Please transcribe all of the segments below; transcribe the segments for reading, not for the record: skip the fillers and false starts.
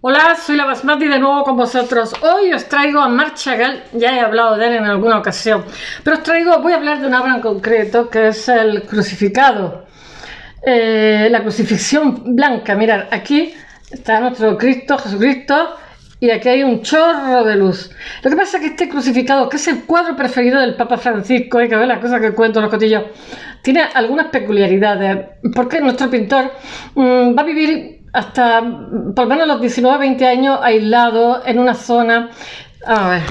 Hola, soy la Basmati de nuevo con vosotros. Hoy os traigo a Marc Chagall, ya he hablado de él en alguna ocasión, pero voy a hablar de una obra en concreto que es el crucificado, la crucifixión blanca. Mirad, aquí está nuestro Cristo, Jesucristo, y aquí hay un chorro de luz. Lo que pasa es que este crucificado, que es el cuadro preferido del Papa Francisco, hay que ver las cosas que cuento en los cotillos, tiene algunas peculiaridades, porque nuestro pintor va a vivir hasta por lo menos los 19-20 años aislado en una zona. A ver,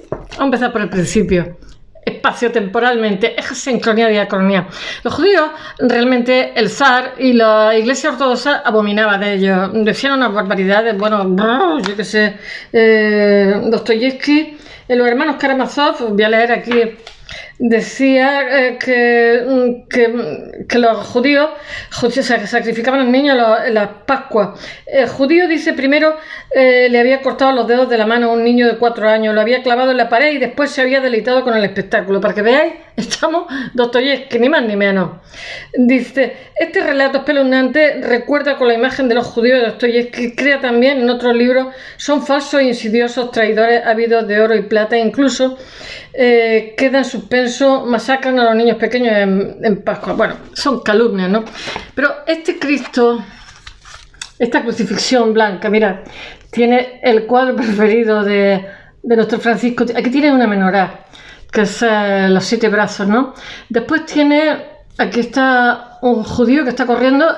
vamos a empezar por el principio. Espacio-temporalmente, es sincronía diacronía. Los judíos, realmente el zar y la iglesia ortodoxa abominaba de ellos, decían unas barbaridades. Bueno, yo qué sé, Dostoyevsky, los hermanos Karamazov, voy a leer aquí, decía que los judíos se sacrificaban al niño en las Pascuas. El judío, dice, primero le había cortado los dedos de la mano a un niño de 4 años, lo había clavado en la pared y después se había deleitado con el espectáculo. Para que veáis, estamos Dostoyevsky, ni más ni menos. Dice, este relato espeluznante recuerda con la imagen de los judíos de Dostoyevsky, crea también en otros libros, son falsos e insidiosos traidores ávidos de oro y plata, e incluso queda en suspenso, masacran a los niños pequeños en Pascua. Bueno, son calumnias, ¿no? Pero este Cristo, esta crucifixión blanca, mirad, tiene el cuadro preferido de nuestro Francisco. Aquí tiene una menorá, que es los 7 brazos, ¿no? Después tiene, aquí está un judío que está corriendo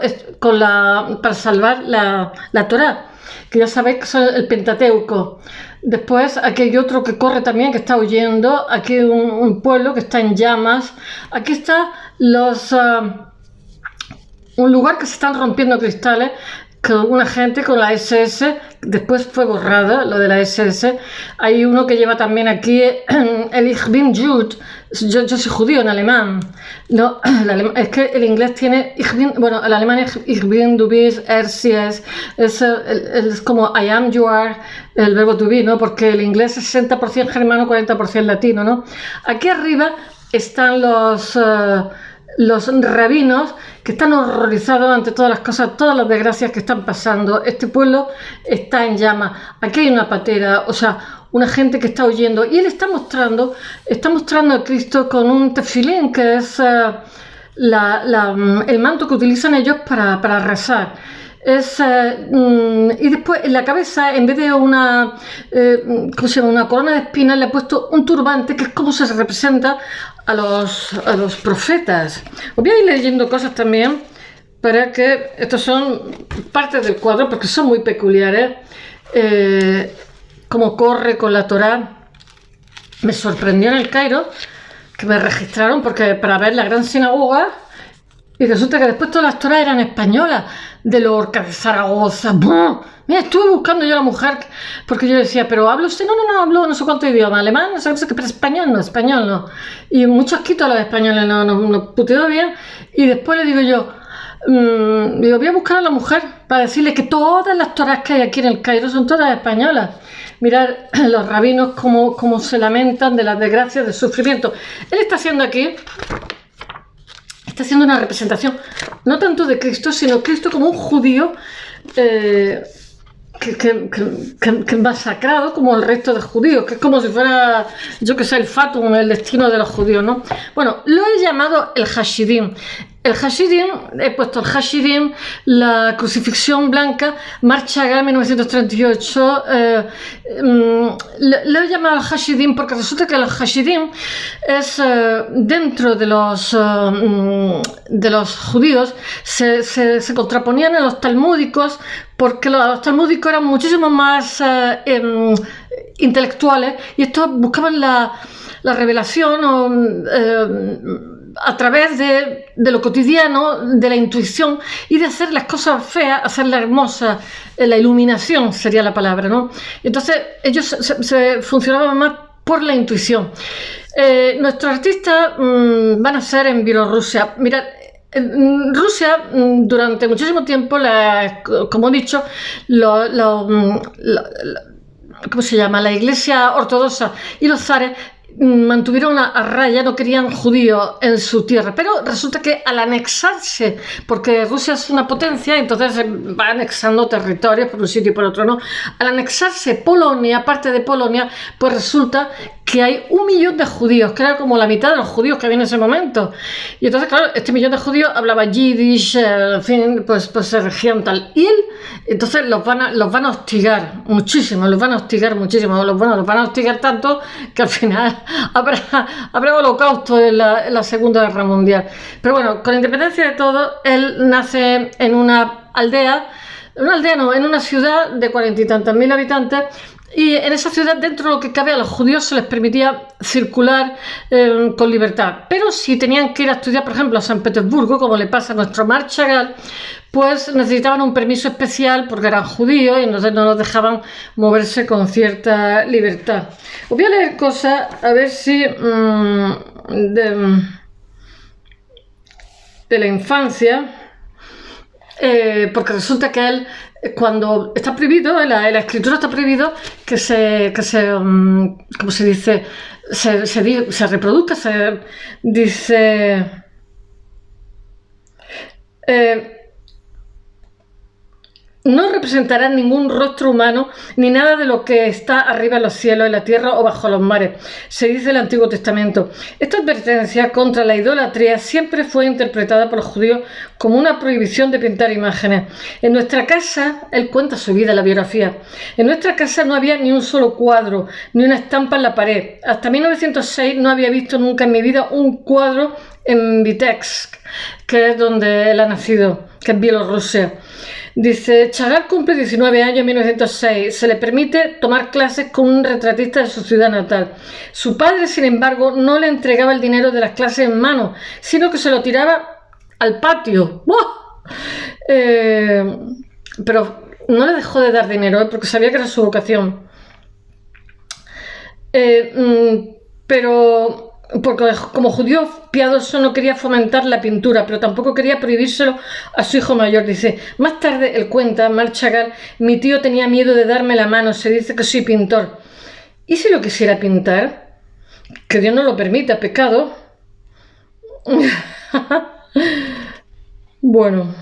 para salvar la Torá, que ya sabéis que es el Pentateuco. Después aquí hay otro que corre también, que está huyendo. Aquí un pueblo que está en llamas. Aquí está un lugar que se están rompiendo cristales, con una gente con la SS, después fue borrada lo de la SS. Hay uno que lleva también aquí el Ich bin Jude, yo soy judío en alemán. No, es que el inglés tiene el alemán es Ich bin, du bist, sie es como I am, you are, el verbo to be, ¿no? Porque el inglés es 60% germano, 40% latino, ¿no? Aquí arriba están los rabinos, que están horrorizados ante todas las cosas, todas las desgracias que están pasando. Este pueblo está en llamas. Aquí hay una patera, o sea, una gente que está huyendo. Y él está mostrando a Cristo con un tefilín, que es el manto que utilizan ellos para rezar. Y después en la cabeza, en vez de una corona de espinas, le ha puesto un turbante, que es como se representa a los profetas. Os voy a ir leyendo cosas también, para que estos son partes del cuadro, porque son muy peculiares. Cómo corre con la Torá. Me sorprendió en el Cairo que me registraron para ver la gran sinagoga, y resulta que después todas las Torás eran españolas, de Lorca, de Zaragoza. ¡Bum! Mira, estuve buscando yo a la mujer, porque yo decía, pero ¿habla usted? No, hablo no sé cuánto idioma, alemán, no sé qué, pero español no. Y muchos quitos los españoles no puteó bien, y después le digo yo, voy a buscar a la mujer para decirle que todas las Torás que hay aquí en el Cairo son todas españolas. Mirad los rabinos cómo se lamentan de las desgracias, del sufrimiento. Él está haciendo aquí, está haciendo una representación, no tanto de Cristo, sino Cristo como un judío que masacrado como el resto de judíos, que es como si fuera, yo que sé, el fatum, el destino de los judíos, ¿no? Bueno, lo he llamado el Hasidim. El Hasidim, he puesto el Hasidim, la crucifixión blanca, Marc Chagall, 1938. Lo he llamado el Hasidim porque resulta que el Hasidim es, dentro de los judíos, se contraponían a los talmúdicos, porque los talmúdicos eran muchísimo más intelectuales, y estos buscaban la revelación a través de lo cotidiano, de la intuición, y de hacer las cosas feas, hacerlas hermosas. La iluminación sería la palabra, ¿no? Entonces ellos se funcionaban más por la intuición. Nuestros artistas van a ser en Bielorrusia. Mirad, en Rusia durante muchísimo tiempo, como he dicho, ¿cómo se llama? La iglesia ortodoxa y los zares mantuvieron a raya, no querían judíos en su tierra, pero resulta que al anexarse, porque Rusia es una potencia, entonces va anexando territorios por un sitio y por otro, ¿no? Al anexarse Polonia, parte de Polonia, pues resulta que hay 1 millón de judíos, que era como la mitad de los judíos que había en ese momento. Y entonces, claro, este millón de judíos hablaba yiddish, en fin, pues se regían tal. Y él, entonces los van a hostigar muchísimo, los van a hostigar muchísimo, los van a hostigar tanto que al final habrá holocausto en la Segunda Guerra Mundial. Pero bueno, con independencia de todo, él nace en una aldea, en una ciudad de 40 y tantos mil habitantes. Y en esa ciudad, dentro de lo que cabe, a los judíos se les permitía circular con libertad. Pero si tenían que ir a estudiar, por ejemplo, a San Petersburgo, como le pasa a nuestro Marc Chagall, pues necesitaban un permiso especial porque eran judíos y entonces no los dejaban moverse con cierta libertad. Os voy a leer cosas, a ver si de la infancia, porque resulta que él, cuando está prohibido, en la escritura está prohibido que ¿cómo se dice? Se reproduzca, se dice... no representará ningún rostro humano ni nada de lo que está arriba en los cielos, en la tierra o bajo los mares, se dice en el Antiguo Testamento. Esta advertencia contra la idolatría siempre fue interpretada por los judíos como una prohibición de pintar imágenes. En nuestra casa, él cuenta su vida, la biografía, en nuestra casa no había ni un solo cuadro, ni una estampa en la pared. Hasta 1906 no había visto nunca en mi vida un cuadro en Vitebsk, que es donde él ha nacido, que es Bielorrusia. Dice, Chagall cumple 19 años en 1906, se le permite tomar clases con un retratista de su ciudad natal. Su padre, sin embargo, no le entregaba el dinero de las clases en mano, sino que se lo tiraba al patio. Pero no le dejó de dar dinero, porque sabía que era su vocación. Pero... porque como judío piadoso no quería fomentar la pintura, pero tampoco quería prohibírselo a su hijo mayor. Dice, más tarde, él cuenta, Marc Chagall, mi tío tenía miedo de darme la mano, se dice que soy pintor. ¿Y si lo quisiera pintar? Que Dios no lo permita, pecado. Bueno.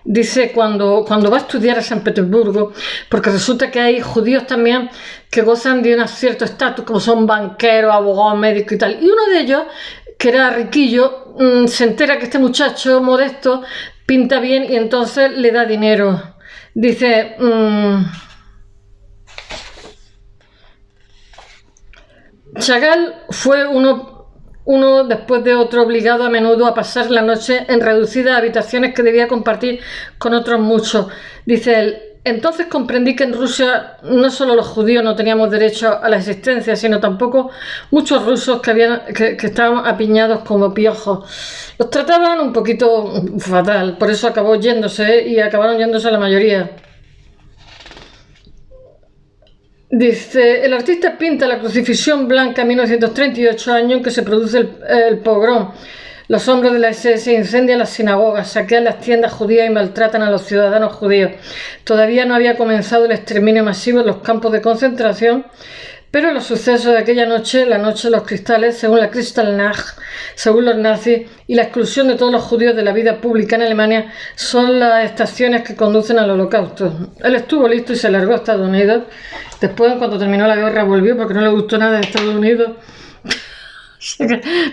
Dice cuando va a estudiar a San Petersburgo, porque resulta que hay judíos también que gozan de un cierto estatus, como son banqueros, abogados, médicos y tal. Y uno de ellos, que era riquillo, se entera que este muchacho modesto pinta bien y entonces le da dinero. Dice... Chagall fue uno después de otro, obligado a menudo a pasar la noche en reducidas habitaciones que debía compartir con otros muchos. Dice él, entonces comprendí que en Rusia no solo los judíos no teníamos derecho a la existencia, sino tampoco muchos rusos que estaban apiñados como piojos. Los trataban un poquito fatal, por eso acabó yéndose y acabaron yéndose la mayoría. Dice, el artista pinta la crucifixión blanca en 1938, año en que se produce el pogrom. Los hombres de la SS incendian las sinagogas, saquean las tiendas judías y maltratan a los ciudadanos judíos. Todavía no había comenzado el exterminio masivo en los campos de concentración, pero los sucesos de aquella noche, la noche de los cristales, según la Kristallnacht, según los nazis, y la exclusión de todos los judíos de la vida pública en Alemania, son las estaciones que conducen al holocausto. Él estuvo listo y se largó a Estados Unidos. Después, cuando terminó la guerra, volvió porque no le gustó nada de Estados Unidos.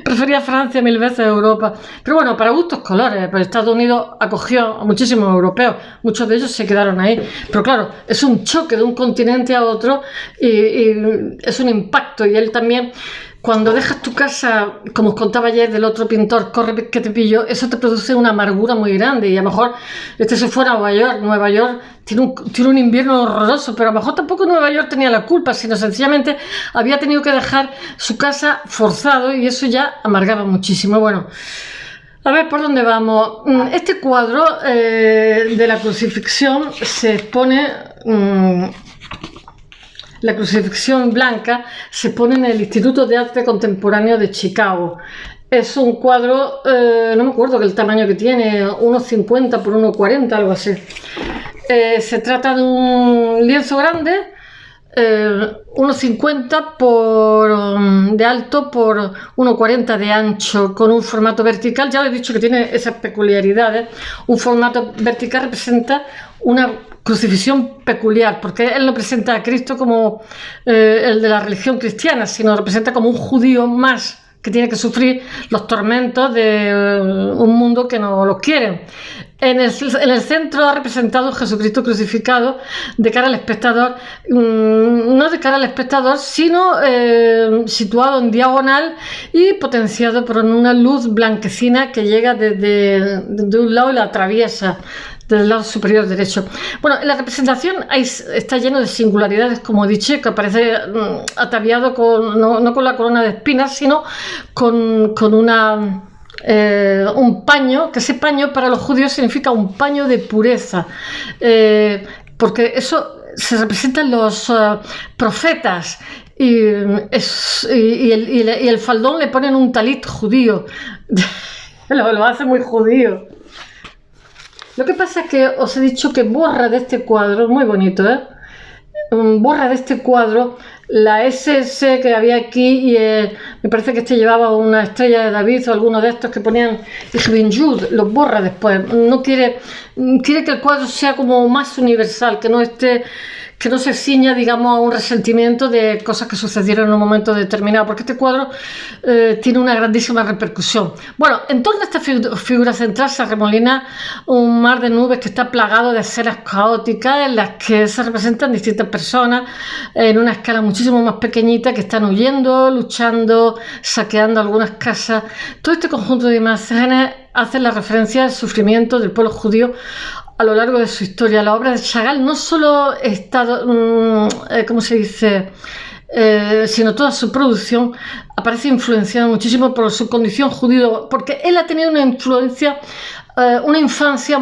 Prefería Francia 1000 veces a Europa. Pero bueno, para gustos colores, pues Estados Unidos acogió a muchísimos europeos, muchos de ellos se quedaron ahí. Pero claro, es un choque de un continente a otro y es un impacto. Y él también, cuando dejas tu casa, como os contaba ayer del otro pintor, corre que te pillo, eso te produce una amargura muy grande. Y a lo mejor este se fue a Nueva York tiene un invierno horroroso, pero a lo mejor tampoco Nueva York tenía la culpa, sino sencillamente había tenido que dejar su casa forzado y eso ya amargaba muchísimo. Bueno, a ver por dónde vamos. Este cuadro de la crucifixión se expone... la crucifixión blanca se pone en el Instituto de Arte Contemporáneo de Chicago. Es un cuadro, no me acuerdo el tamaño que tiene, 1,50 por 1,40, algo así. Se trata de un lienzo grande 1,50 de alto por 1,40 de ancho, con un formato vertical. Ya os he dicho que tiene esas peculiaridades. Un formato vertical representa una crucifixión peculiar, porque él no presenta a Cristo como el de la religión cristiana, sino representa como un judío más que tiene que sufrir los tormentos de un mundo que no los quiere. En el centro ha representado Jesucristo crucificado de cara al espectador, no de cara al espectador, sino situado en diagonal y potenciado por una luz blanquecina que llega desde un lado y la atraviesa del lado superior derecho. Bueno, la representación está lleno de singularidades, como he dicho, que aparece ataviado no con la corona de espinas, sino con un paño, que ese paño para los judíos significa un paño de pureza, porque eso se representa en los profetas, y el faldón le ponen un talit judío. lo hace muy judío. Lo que pasa es que os he dicho que borra de este cuadro, muy bonito, borra de este cuadro la SS que había aquí, y me parece que llevaba una estrella de David o alguno de estos que ponían Ich bin Jude, los borra después. No quiere que el cuadro sea como más universal, que no se ciña, digamos, a un resentimiento de cosas que sucedieron en un momento determinado, porque este cuadro tiene una grandísima repercusión. Bueno, en torno a esta figura central se arremolina un mar de nubes que está plagado de escenas caóticas en las que se representan distintas personas en una escala muchísimo más pequeñita, que están huyendo, luchando, saqueando algunas casas. Todo este conjunto de imágenes hace la referencia al sufrimiento del pueblo judío a lo largo de su historia. La obra de Chagall no solo está, ¿cómo se dice?, sino toda su producción aparece influenciada muchísimo por su condición judío, porque él ha tenido una influencia, una infancia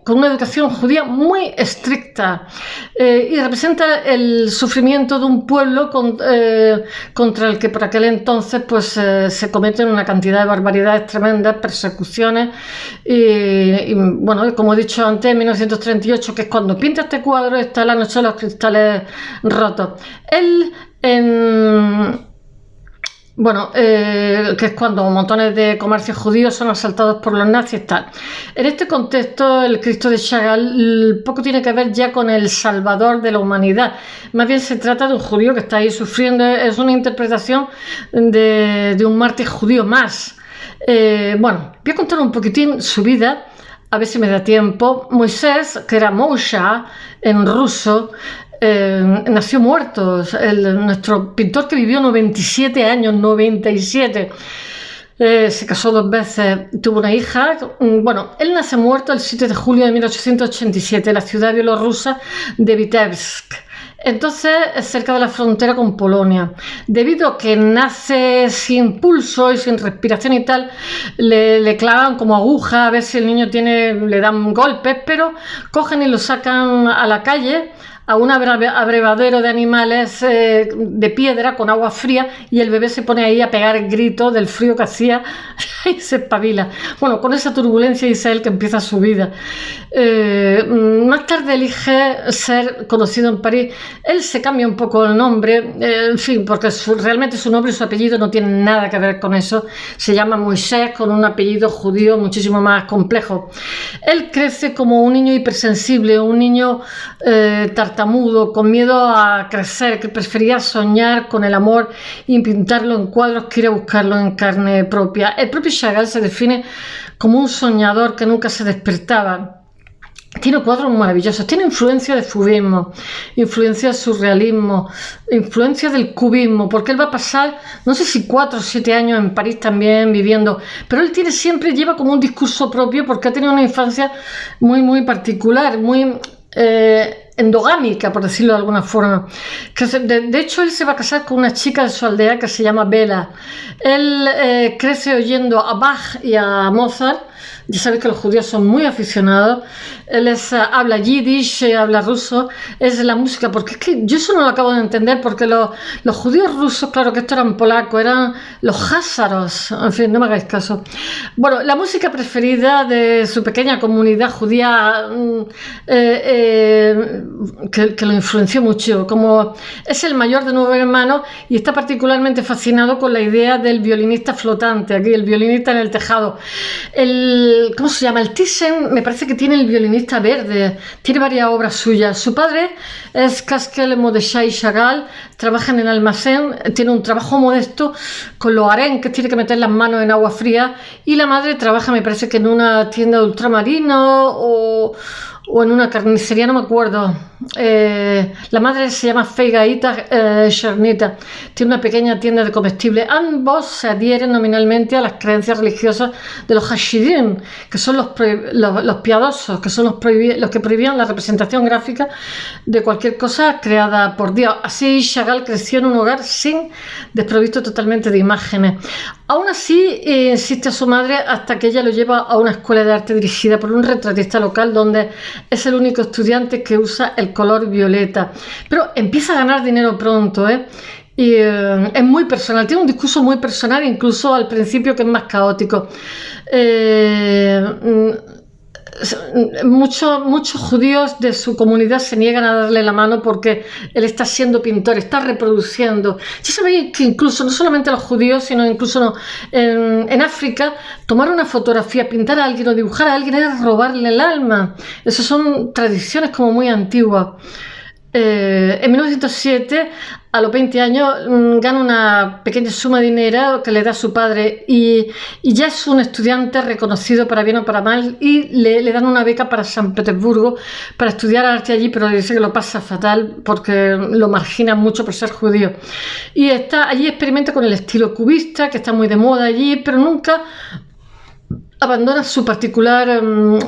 con una educación judía muy estricta, y representa el sufrimiento de un pueblo contra el que por aquel entonces pues se cometen una cantidad de barbaridades tremendas, persecuciones, y bueno, como he dicho antes, en 1938, que es cuando pinta este cuadro, está La noche de los cristales rotos. Él que es cuando montones de comercios judíos son asaltados por los nazis y tal. En este contexto, el Cristo de Chagall poco tiene que ver ya con el salvador de la humanidad. Más bien se trata de un judío que está ahí sufriendo. Es una interpretación de un mártir judío más. Bueno, voy a contar un poquitín su vida, a ver si me da tiempo. Moisés, que era Moshe en ruso, nació muerto. Nuestro pintor, que vivió 97 años, 97, se casó 2 veces, tuvo una hija. Bueno, él nace muerto el 7 de julio de 1887 en la ciudad bielorrusa de Vitebsk. Entonces, cerca de la frontera con Polonia. Debido a que nace sin pulso y sin respiración y tal, le clavan como aguja a ver si el niño le dan golpes, pero cogen y lo sacan a la calle, a un abrevadero de animales de piedra con agua fría, y el bebé se pone ahí a pegar gritos del frío que hacía y se espabila. Bueno, con esa turbulencia dice él que empieza su vida. Más tarde elige ser conocido en París. Él se cambia un poco el nombre, en fin, porque realmente su nombre y su apellido no tienen nada que ver con eso. Se llama Moisés, con un apellido judío muchísimo más complejo. Él crece como un niño hipersensible, un niño tartamudo, con miedo a crecer, que prefería soñar con el amor y pintarlo en cuadros que ir a buscarlo en carne propia. El propio Chagall se define como un soñador que nunca se despertaba. Tiene cuadros maravillosos, tiene influencia de fubismo, influencia del surrealismo, influencia del cubismo, porque él va a pasar, no sé si 4 o 7 años en París también viviendo, pero él lleva como un discurso propio, porque ha tenido una infancia muy, muy particular, muy endogámica, por decirlo de alguna forma. De hecho, él se va a casar con una chica de su aldea que se llama Bela. Él crece oyendo a Bach y a Mozart, Ya sabéis que los judíos son muy aficionados. Él habla yiddish, habla ruso, es la música, porque es que yo eso no lo acabo de entender, porque los judíos rusos, claro que estos eran polacos, eran los házaros, en fin, no me hagáis caso. Bueno, la música preferida de su pequeña comunidad judía que lo influenció mucho, como es el mayor de 9 hermanos y está particularmente fascinado con la idea del violinista flotante, aquí el violinista en el tejado. ¿Cómo se llama? El Thyssen, me parece que tiene el violinista verde, tiene varias obras suyas. Su padre es Caskel Mordechai Chagall, trabaja en el almacén, tiene un trabajo modesto con los arenques, tiene que meter las manos en agua fría, y la madre trabaja, me parece que en una tienda de ultramarino o en una carnicería, no me acuerdo. La madre se llama Feigaita Chernita, tiene una pequeña tienda de comestibles. Ambos se adhieren nominalmente a las creencias religiosas de los Hasidim, que son los piadosos, que son los que prohibían la representación gráfica de cualquier cosa creada por Dios. Así Chagall creció en un hogar desprovisto totalmente de imágenes. Aún así, insiste a su madre hasta que ella lo lleva a una escuela de arte dirigida por un retratista local, donde es el único estudiante que usa el color violeta. Pero empieza a ganar dinero pronto, y es muy personal, tiene un discurso muy personal, incluso al principio, que es más caótico. Muchos judíos de su comunidad se niegan a darle la mano porque él está siendo pintor, está reproduciendo. Ya sabéis que incluso no solamente los judíos, sino incluso en África, tomar una fotografía, pintar a alguien o dibujar a alguien era robarle el alma. Esas son tradiciones como muy antiguas. En 1907, a los 20 años, gana una pequeña suma de dinero que le da su padre y ya es un estudiante reconocido para bien o para mal, y le dan una beca para San Petersburgo para estudiar arte allí, pero dice que lo pasa fatal porque lo marginan mucho por ser judío. Y allí experimenta con el estilo cubista, que está muy de moda allí, pero nunca abandona su particular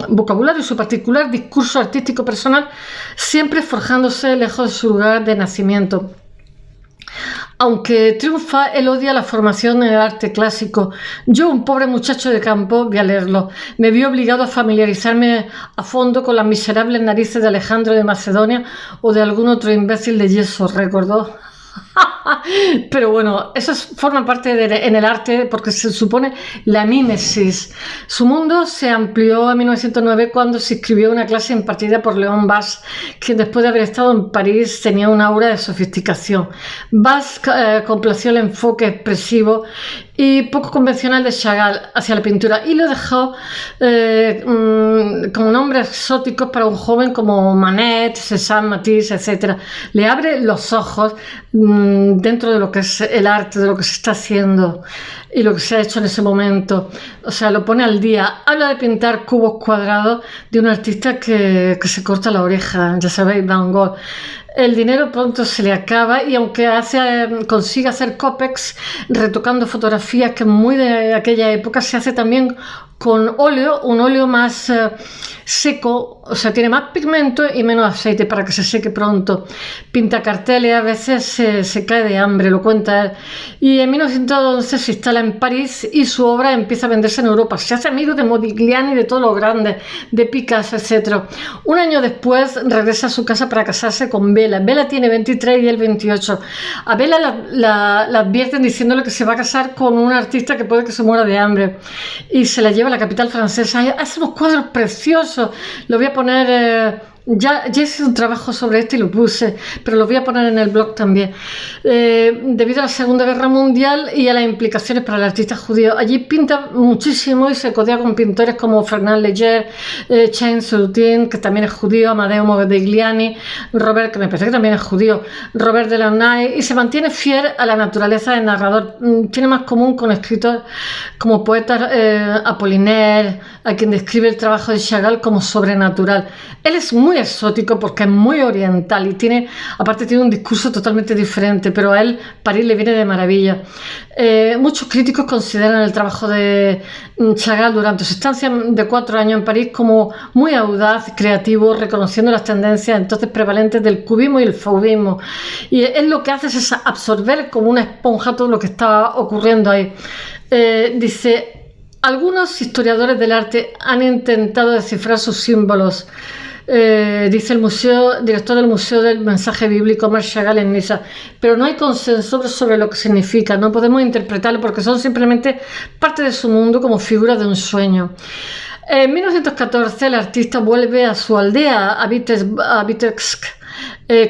vocabulario, su particular discurso artístico personal, siempre forjándose lejos de su lugar de nacimiento. Aunque triunfa, él odia la formación en el arte clásico. Yo, un pobre muchacho de campo, voy a leerlo, me vi obligado a familiarizarme a fondo con las miserables narices de Alejandro de Macedonia o de algún otro imbécil de yeso, recordó. Pero bueno, eso forma parte en el arte, porque se supone la mímesis. Su mundo se amplió en 1909 cuando se inscribió una clase impartida por León Bas, quien después de haber estado en París tenía una aura de sofisticación. Bas complació el enfoque expresivo y poco convencional de Chagall hacia la pintura, y lo dejó como nombres exóticos para un joven como Manet, Cézanne, Matisse, etc. Le abre los ojos dentro de lo que es el arte, de lo que se está haciendo y lo que se ha hecho en ese momento. O sea, lo pone al día. Habla de pintar cubos cuadrados de un artista que se corta la oreja, ya sabéis, Van Gogh. El dinero pronto se le acaba, y aunque consigue hacer Copex retocando fotografías que muy de aquella época, se hace también con óleo, un óleo más seco, o sea, tiene más pigmento y menos aceite para que se seque pronto. Pinta carteles, a veces se cae de hambre, lo cuenta él. Y en 1911 se instala en París y su obra empieza a venderse en Europa. Se hace amigo de Modigliani, de todos los grandes, de Picasso, etc. Un año después regresa a su casa para casarse con Bella. Bella tiene 23 y él 28. A Bella la advierten diciéndole que se va a casar con un artista que puede que se muera de hambre. Y se la lleva a la capital francesa. Hace unos cuadros preciosos. Lo voy a poner... Ya hice un trabajo sobre esto y lo puse, pero lo voy a poner en el blog también. Debido a la Segunda Guerra Mundial y a las implicaciones para el artista judío, allí pinta muchísimo y se codea con pintores como Fernand Léger, Chaim Soutine, que también es judío, Amadeo Modigliani, Robert, que me parece que también es judío, Robert Delaunay, y se mantiene fiel a la naturaleza del narrador. Tiene más común con escritores como poetas Apollinaire, a quien describe el trabajo de Chagall como sobrenatural. Él es muy exótico porque es muy oriental y aparte tiene un discurso totalmente diferente, pero a él París le viene de maravilla. Muchos críticos consideran el trabajo de Chagall durante su estancia de 4 años en París como muy audaz, creativo, reconociendo las tendencias entonces prevalentes del cubismo y el fauvismo. Y él lo que hace es absorber como una esponja todo lo que está ocurriendo ahí. Dice: Algunos historiadores del arte han intentado descifrar sus símbolos, dice el director del Museo del Mensaje Bíblico, Marc Chagall, en Niza, pero no hay consenso sobre lo que significa, no podemos interpretarlo porque son simplemente parte de su mundo como figuras de un sueño. En 1914 el artista vuelve a su aldea, a Vitebsk,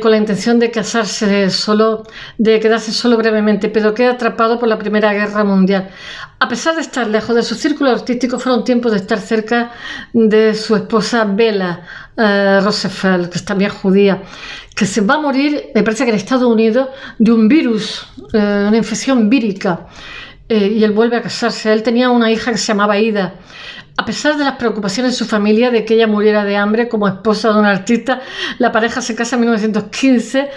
con la intención de quedarse solo brevemente, pero queda atrapado por la Primera Guerra Mundial. A pesar de estar lejos de su círculo artístico, fueron tiempos de estar cerca de su esposa Bela Roosevelt, que es también judía, que se va a morir, me parece que en Estados Unidos, de un virus, una infección vírica, y él vuelve a casarse. Él tenía una hija que se llamaba Ida. A pesar de las preocupaciones de su familia de que ella muriera de hambre como esposa de un artista, la pareja se casa en 1915.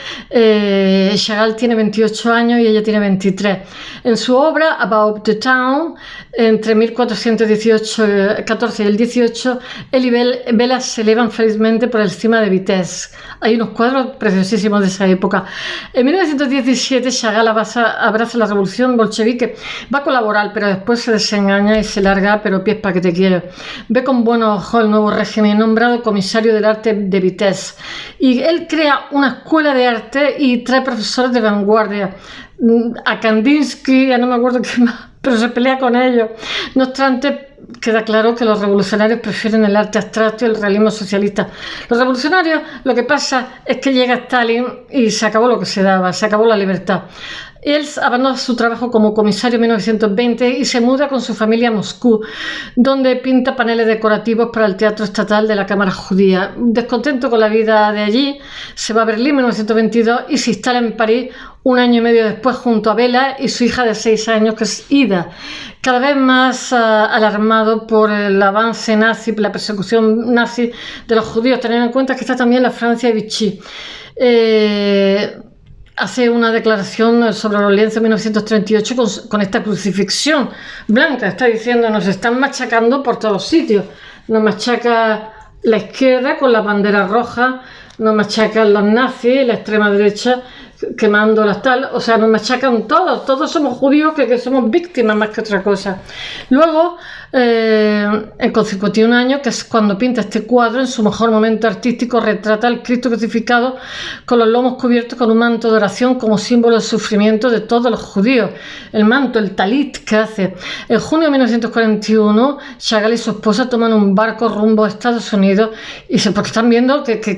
Chagall tiene 28 años y ella tiene 23. En su obra About the Town, entre 14 y el 18, él y Bela se elevan felizmente por encima de Vitebsk. Hay unos cuadros preciosísimos de esa época. En 1917 Chagall abraza la revolución bolchevique, va a colaborar, pero después se desengaña y se larga, pero pies para que te quiera. Ve con buenos ojos el nuevo régimen, nombrado comisario del arte de Vitebsk, y él crea una escuela de arte y trae profesores de vanguardia. A Kandinsky, ya no me acuerdo qué más, pero se pelea con ellos. No obstante, queda claro que los revolucionarios prefieren el arte abstracto y el realismo socialista. Los revolucionarios, lo que pasa es que llega Stalin y se acabó lo que se daba, se acabó la libertad. Él abandona su trabajo como comisario en 1920 y se muda con su familia a Moscú, donde pinta paneles decorativos para el Teatro Estatal de la Cámara Judía. Descontento con la vida de allí, se va a Berlín en 1922 y se instala en París un año y medio después junto a Bela y su hija de 6 años, que es Ida. Cada vez más alarmado por el avance nazi, la persecución nazi de los judíos, teniendo en cuenta que está también la Francia de Vichy. Hace una declaración sobre los lienzos en 1938 con esta crucifixión blanca. Está diciendo, nos están machacando por todos sitios. Nos machaca la izquierda con la bandera roja, nos machacan los nazis, la extrema derecha quemando las tal, o sea, nos machacan todos somos judíos que somos víctimas más que otra cosa. Luego, con 51 años, que es cuando pinta este cuadro, en su mejor momento artístico, retrata al Cristo crucificado con los lomos cubiertos con un manto de oración como símbolo del sufrimiento de todos los judíos. El manto, el talit que hace. En junio de 1941, Chagall y su esposa toman un barco rumbo a Estados Unidos porque están viendo que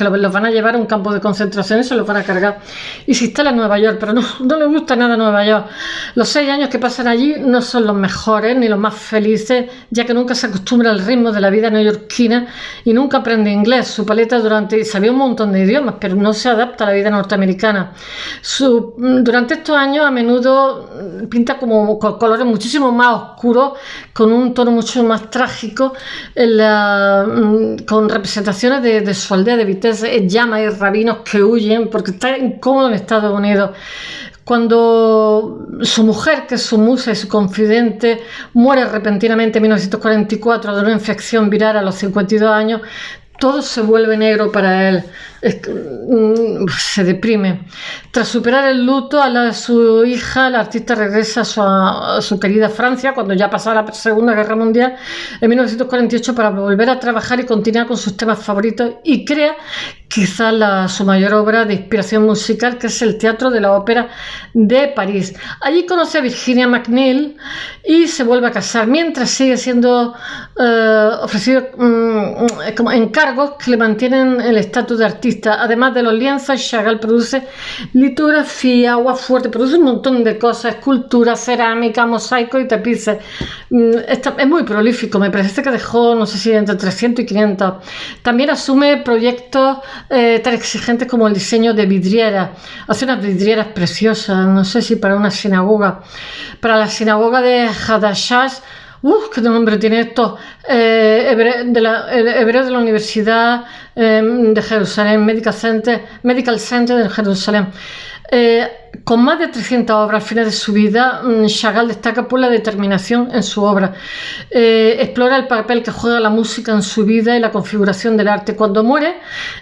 los van a llevar a un campo de concentración y se los van a cargar. Y se instala en Nueva York, pero no le gusta nada Nueva York. Los 6 años que pasan allí no son los mejores ni los más felices, ya que nunca se acostumbra al ritmo de la vida neoyorquina y nunca aprende inglés. Su paleta sabía un montón de idiomas, pero no se adapta a la vida norteamericana. Durante estos años a menudo pinta como con colores muchísimo más oscuros, con un tono mucho más trágico, con representaciones de su aldea de Vitebsk, llamas y rabinos que huyen porque está incómodo en Estados Unidos. Cuando su mujer, que es su musa y su confidente, muere repentinamente en 1944 de una infección viral a los 52 años, todo se vuelve negro para él. Se deprime. Tras superar el luto al lado de su hija, el artista regresa a su querida Francia, cuando ya pasó la Segunda Guerra Mundial, en 1948, para volver a trabajar y continuar con sus temas favoritos, y crea quizás su mayor obra de inspiración musical, que es el Teatro de la Ópera de París. Allí conoce a Virginia McNeil y se vuelve a casar, mientras sigue siendo ofrecido como encargos que le mantienen el estatus de artista. Además de los lienzos, Chagall produce litografía, aguafuerte, produce un montón de cosas, escultura, cerámica, mosaico y tapices. Es muy prolífico, me parece que dejó, no sé si entre 300 y 500. También asume proyectos tan exigentes como el diseño de vidrieras. Hace unas vidrieras preciosas, no sé si para una sinagoga. Para la sinagoga de Hadassah, qué nombre tiene esto, hebreos de la Universidad de Jerusalén, Medical Center de Jerusalén. Con más de 300 obras al final de su vida, Chagall destaca por la determinación en su obra. Explora el papel que juega la música en su vida y la configuración del arte. Cuando muere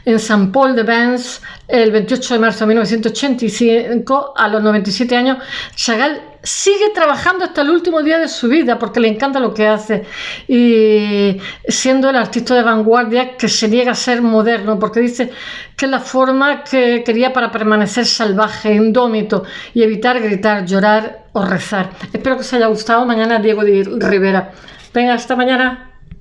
en Saint-Paul-de-Vence el 28 de marzo de 1985, a los 97 años, Chagall sigue trabajando hasta el último día de su vida porque le encanta lo que hace, y siendo el artista de vanguardia que se niega a ser moderno porque dice que es la forma que quería para permanecer salvaje, indómito y evitar gritar, llorar o rezar. Espero que os haya gustado. Mañana Diego de Rivera. Venga, hasta mañana.